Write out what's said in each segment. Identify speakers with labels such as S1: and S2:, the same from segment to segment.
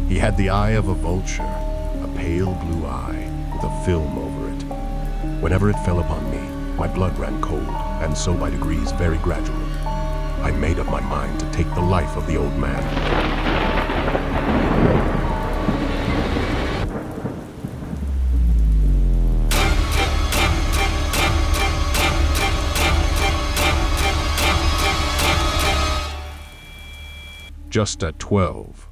S1: He had the eye of a vulture, a pale blue eye with a film over it. Whenever it fell upon me, my blood ran cold, and so by degrees, very gradually, I made up my mind to take the life of the old man. Just at 12,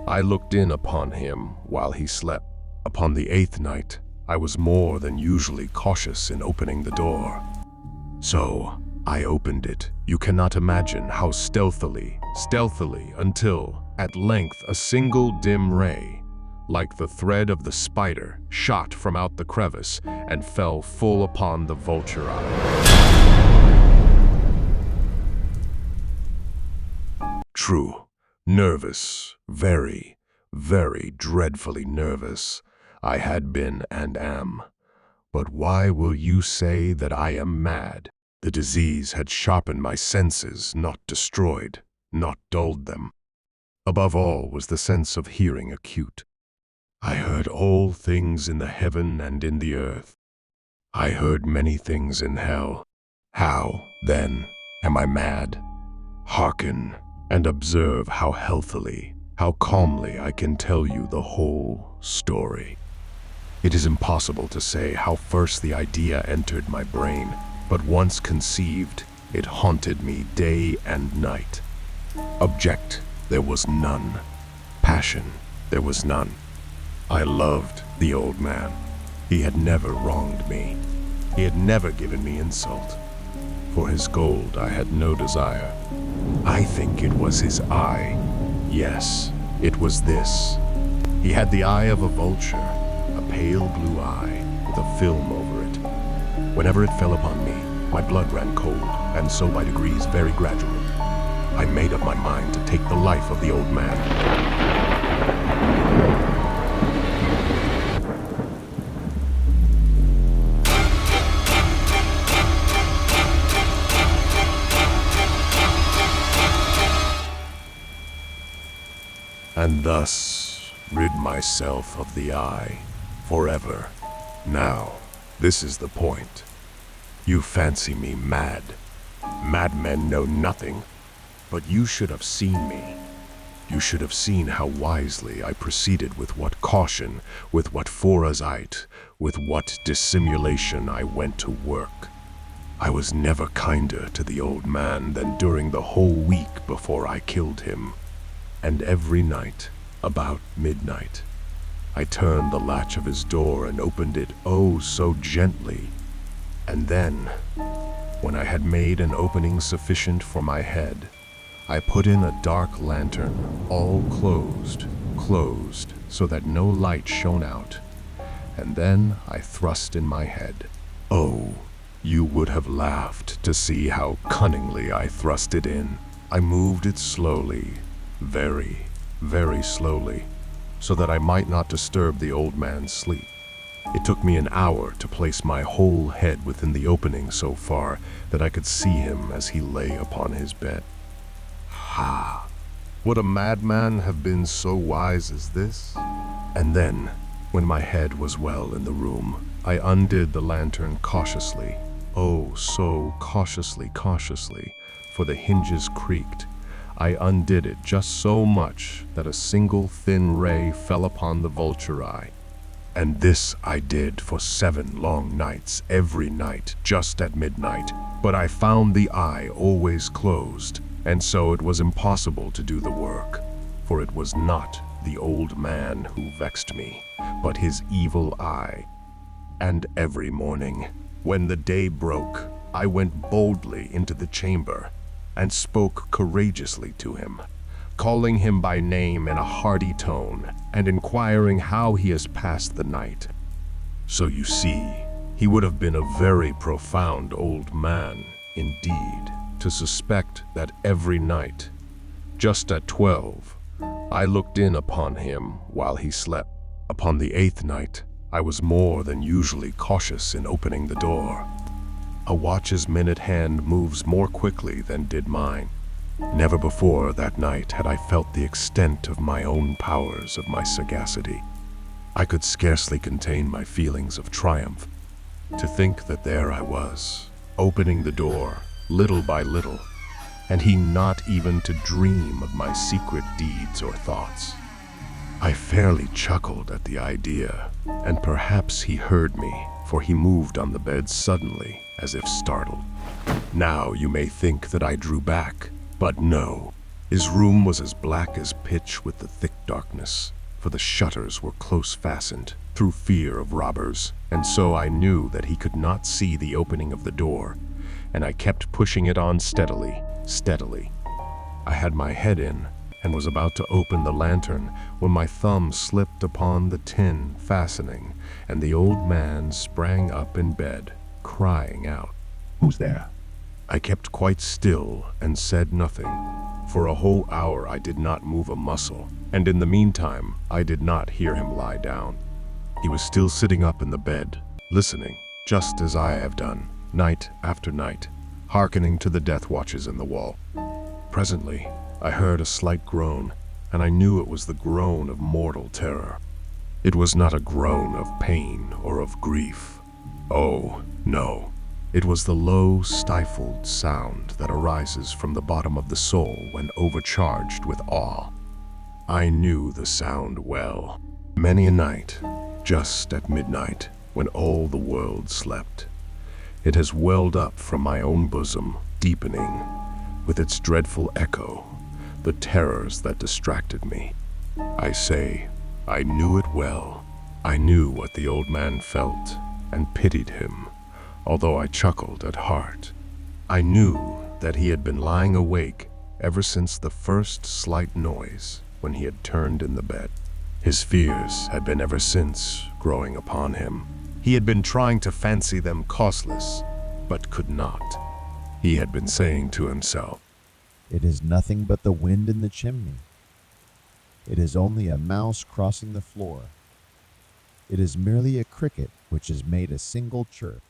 S1: I looked in upon him while he slept. Upon the 8th night, I was more than usually cautious in opening the door. So, I opened it. You cannot imagine how stealthily, until, at length, a single dim ray, like the thread of the spider, shot from out the crevice and fell full upon the vulture eye. True. Nervous, very, very dreadfully nervous, I had been and am. But why will you say that I am mad? The disease had sharpened my senses, not destroyed, not dulled them. Above all was the sense of hearing acute. I heard all things in the heaven and in the earth. I heard many things in hell. How, then, am I mad? Hearken and observe how healthily, how calmly I can tell you the whole story. It is impossible to say how first the idea entered my brain, but once conceived, it haunted me day and night. Object, there was none. Passion, there was none. I loved the old man. He had never wronged me. He had never given me insult. For his gold I had no desire. I think it was his eye. Yes, it was this. He had the eye of a vulture, a pale blue eye with a film over it. Whenever it fell upon me, my blood ran cold, and so by degrees, very gradually, I made up my mind to take the life of the old man. And thus rid myself of the eye forever. Now, this is the point. You fancy me mad. Madmen know nothing, but you should have seen me. You should have seen how wisely I proceeded, with what caution, with what foresight, with what dissimulation I went to work. I was never kinder to the old man than during the whole week before I killed him. And every night, about midnight, I turned the latch of his door and opened it oh so gently. And then, when I had made an opening sufficient for my head, I put in a dark lantern, all closed, so that no light shone out. And then I thrust in my head. Oh, you would have laughed to see how cunningly I thrust it in. I moved it slowly, very, very slowly, so that I might not disturb the old man's sleep. It took me an hour to place my whole head within the opening so far that I could see him as he lay upon his bed. Ha! Would a madman have been so wise as this? And then, when my head was well in the room, I undid the lantern cautiously, oh so cautiously, for the hinges creaked. I undid it just so much that a single thin ray fell upon the vulture eye. And this I did for 7 long nights, every night, just at midnight. But I found the eye always closed, and so it was impossible to do the work. For it was not the old man who vexed me, but his evil eye. And every morning, when the day broke, I went boldly into the chamber and spoke courageously to him, calling him by name in a hearty tone, and inquiring how he has passed the night. So you see, he would have been a very profound old man, indeed, to suspect that every night, just at 12, I looked in upon him while he slept. Upon the 8th night, I was more than usually cautious in opening the door. A watch's minute hand moves more quickly than did mine. Never before that night had I felt the extent of my own powers, of my sagacity. I could scarcely contain my feelings of triumph. To think that there I was, opening the door, little by little, and he not even to dream of my secret deeds or thoughts. I fairly chuckled at the idea, and perhaps he heard me, for he moved on the bed suddenly, as if startled. Now you may think that I drew back, but no. His room was as black as pitch with the thick darkness, for the shutters were close fastened, through fear of robbers, and so I knew that he could not see the opening of the door, and I kept pushing it on steadily, steadily. I had my head in, and was about to open the lantern when my thumb slipped upon the tin fastening, and the old man sprang up in bed, crying out, "Who's there?" I kept quite still and said nothing. For a whole hour I did not move a muscle, and in the meantime I did not hear him lie down. He was still sitting up in the bed, listening, just as I have done, night after night, hearkening to the death watches in the wall. Presently, I heard a slight groan, and I knew it was the groan of mortal terror. It was not a groan of pain or of grief. Oh, no. It was the low, stifled sound that arises from the bottom of the soul when overcharged with awe. I knew the sound well. Many a night, just at midnight, when all the world slept, it has welled up from my own bosom, deepening, with its dreadful echo, the terrors that distracted me. I say, I knew it well. I knew what the old man felt, and pitied him, although I chuckled at heart. I knew that he had been lying awake ever since the first slight noise when he had turned in the bed. His fears had been ever since growing upon him. He had been trying to fancy them causeless, but could not. He had been saying to himself,
S2: "It is nothing but the wind in the chimney. It is only a mouse crossing the floor. It is merely a cricket which has made a single chirp."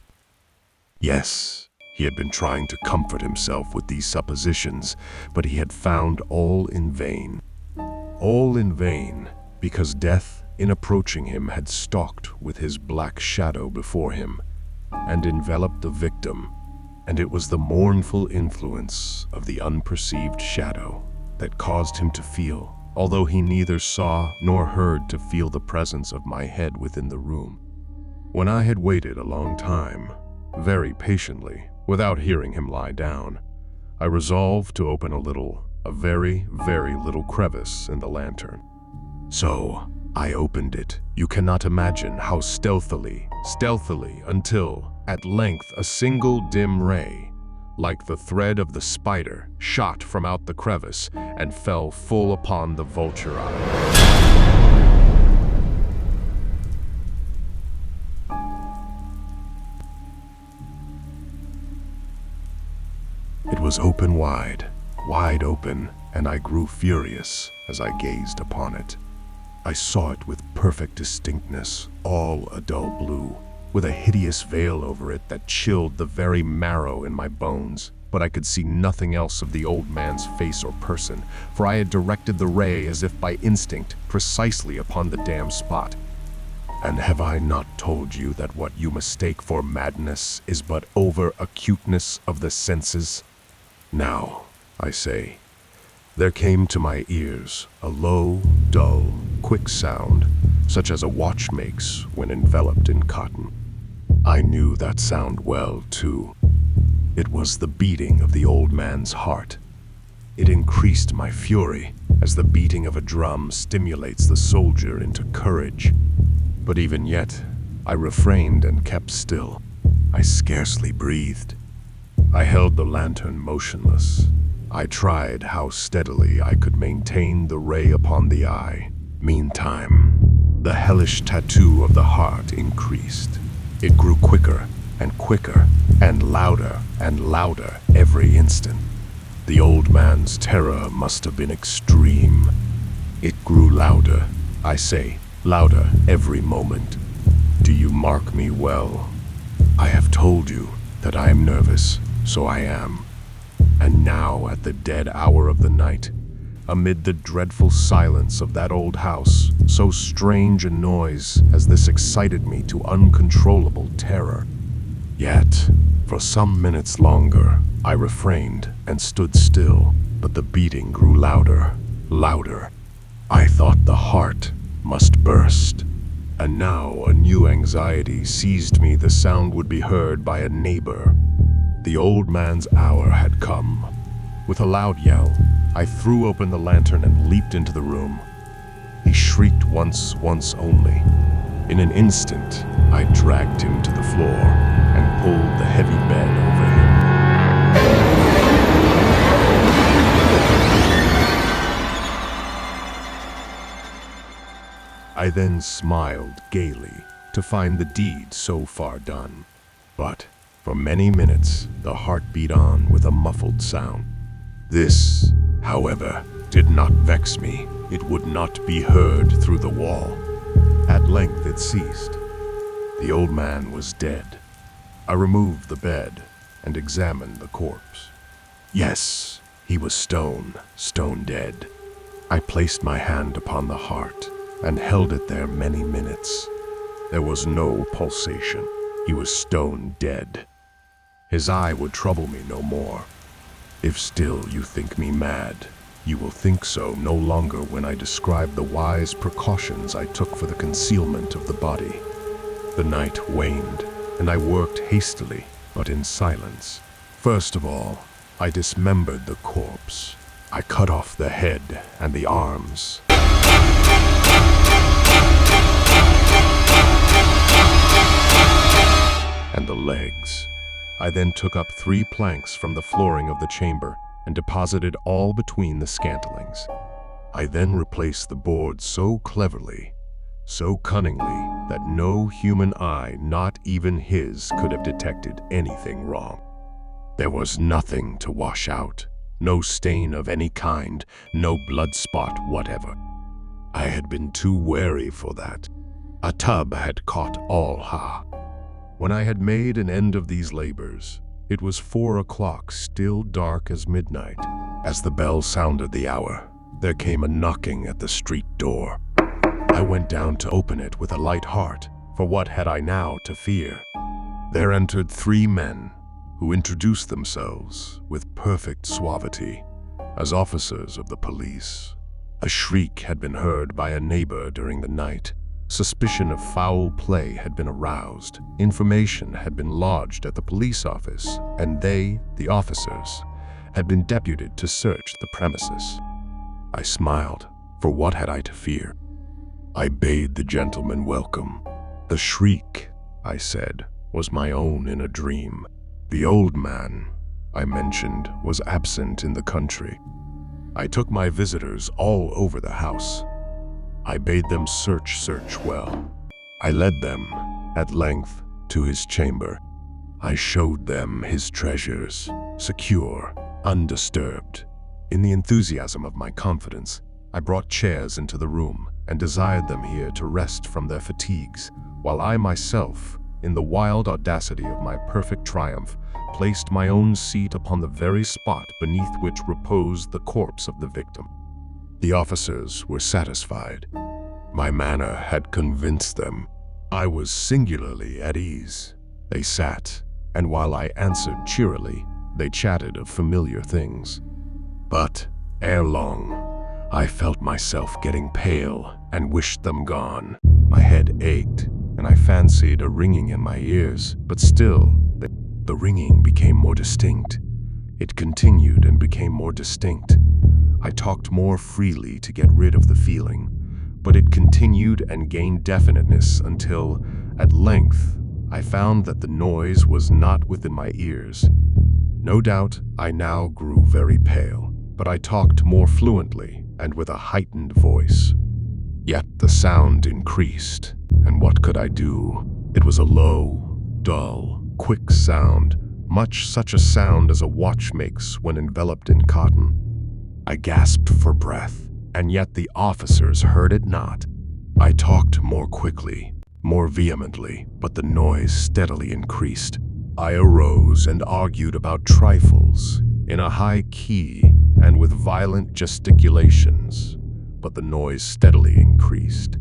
S1: Yes, he had been trying to comfort himself with these suppositions, but he had found all in vain. All in vain, because death, in approaching him, had stalked with his black shadow before him, and enveloped the victim, and it was the mournful influence of the unperceived shadow that caused him to feel, although he neither saw nor heard, to feel the presence of my head within the room. When I had waited a long time, very patiently, without hearing him lie down, I resolved to open a very, very little crevice in the lantern. So I opened it. You cannot imagine how stealthily, until, at length, a single dim ray, like the thread of the spider, shot from out the crevice and fell full upon the vulture eye. It was open wide open, and I grew furious as I gazed upon it. I saw it with perfect distinctness, all a dull blue, with a hideous veil over it that chilled the very marrow in my bones. But I could see nothing else of the old man's face or person, for I had directed the ray as if by instinct, precisely upon the damned spot. And have I not told you that what you mistake for madness is but over-acuteness of the senses? Now, I say, there came to my ears a low, dull, quick sound, such as a watch makes when enveloped in cotton. I knew that sound well, too. It was the beating of the old man's heart. It increased my fury, as the beating of a drum stimulates the soldier into courage. But even yet, I refrained and kept still. I scarcely breathed. I held the lantern motionless. I tried how steadily I could maintain the ray upon the eye. Meantime, the hellish tattoo of the heart increased. It grew quicker and quicker, and louder every instant. The old man's terror must have been extreme. It grew louder, I say, louder every moment. Do you mark me well? I have told you that I am nervous, so I am. And now, at the dead hour of the night, amid the dreadful silence of that old house, so strange a noise as this excited me to uncontrollable terror. Yet, for some minutes longer, I refrained and stood still, but the beating grew louder, louder. I thought the heart must burst. And now a new anxiety seized me. The sound would be heard by a neighbor. The old man's hour had come. With a loud yell, I threw open the lantern and leaped into the room. He shrieked once only. In an instant, I dragged him to the floor and pulled the heavy bed over him. I then smiled gaily to find the deed so far done. But for many minutes, the heart beat on with a muffled sound. This, however, did not vex me. It would not be heard through the wall. At length it ceased. The old man was dead. I removed the bed and examined the corpse. Yes, he was stone dead. I placed my hand upon the heart and held it there many minutes. There was no pulsation. He was stone dead. His eye would trouble me no more. If still you think me mad, you will think so no longer when I describe the wise precautions I took for the concealment of the body. The night waned, and I worked hastily, but in silence. First of all, I dismembered the corpse. I cut off the head and the arms. And the legs. I then took up 3 planks from the flooring of the chamber and deposited all between the scantlings. I then replaced the boards so cleverly, so cunningly, that no human eye, not even his, could have detected anything wrong. There was nothing to wash out, no stain of any kind, no blood spot whatever. I had been too wary for that. A tub had caught all ha. When I had made an end of these labors, it was 4 o'clock, still dark as midnight. As the bell sounded the hour, there came a knocking at the street door. I went down to open it with a light heart, for what had I now to fear? There entered 3 men, who introduced themselves with perfect suavity as officers of the police. A shriek had been heard by a neighbor during the night. Suspicion of foul play had been aroused. Information had been lodged at the police office, and they, the officers, had been deputed to search the premises. I smiled, for what had I to fear? I bade the gentleman welcome. The shriek, I said, was my own in a dream. The old man, I mentioned, was absent in the country. I took my visitors all over the house. I bade them search well. I led them, at length, to his chamber. I showed them his treasures, secure, undisturbed. In the enthusiasm of my confidence, I brought chairs into the room and desired them here to rest from their fatigues, while I myself, in the wild audacity of my perfect triumph, placed my own seat upon the very spot beneath which reposed the corpse of the victim. The officers were satisfied. My manner had convinced them. I was singularly at ease. They sat, and while I answered cheerily, they chatted of familiar things. But, ere long, I felt myself getting pale and wished them gone. My head ached, and I fancied a ringing in my ears, but still, the ringing became more distinct. It continued and became more distinct. I talked more freely to get rid of the feeling, but it continued and gained definiteness until, at length, I found that the noise was not within my ears. No doubt, I now grew very pale, but I talked more fluently and with a heightened voice. Yet the sound increased, and what could I do? It was a low, dull, quick sound, much such a sound as a watch makes when enveloped in cotton. I gasped for breath, and yet the officers heard it not. I talked more quickly, more vehemently, but the noise steadily increased. I arose and argued about trifles, in a high key and with violent gesticulations, but the noise steadily increased.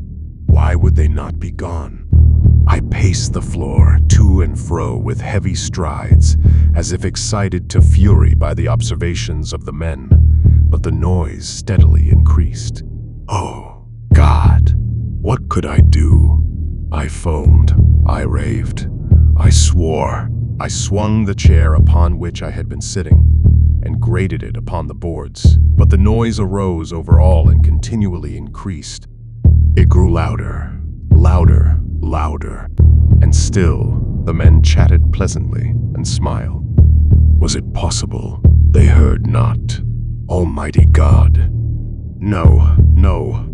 S1: Why would they not be gone? I paced the floor to and fro with heavy strides, as if excited to fury by the observations of the men, but the noise steadily increased. Oh, God! What could I do? I foamed, I raved, I swore. I swung the chair upon which I had been sitting and grated it upon the boards, but the noise arose over all and continually increased. It grew louder, louder, louder, and still the men chatted pleasantly and smiled. Was it possible they heard not? Almighty God! No, no.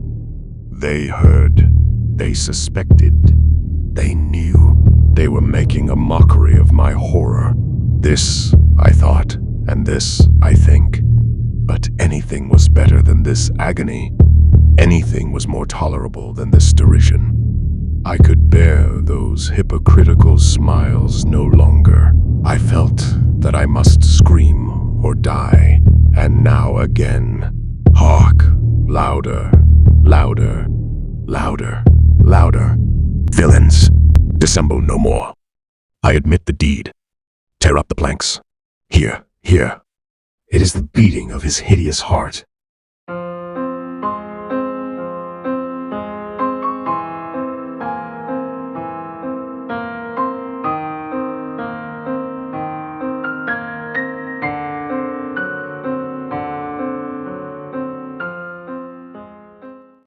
S1: They heard. They suspected. They knew. They were making a mockery of my horror. This, I thought, and this, I think. But anything was better than this agony. Anything was more tolerable than this derision. I could bear those hypocritical smiles no longer. I felt that I must scream or die. And now again. Hark! Louder, louder, louder, louder. Villains! Dissemble no more. I admit the deed. Tear up the planks. Here, here. It is the beating of his hideous heart.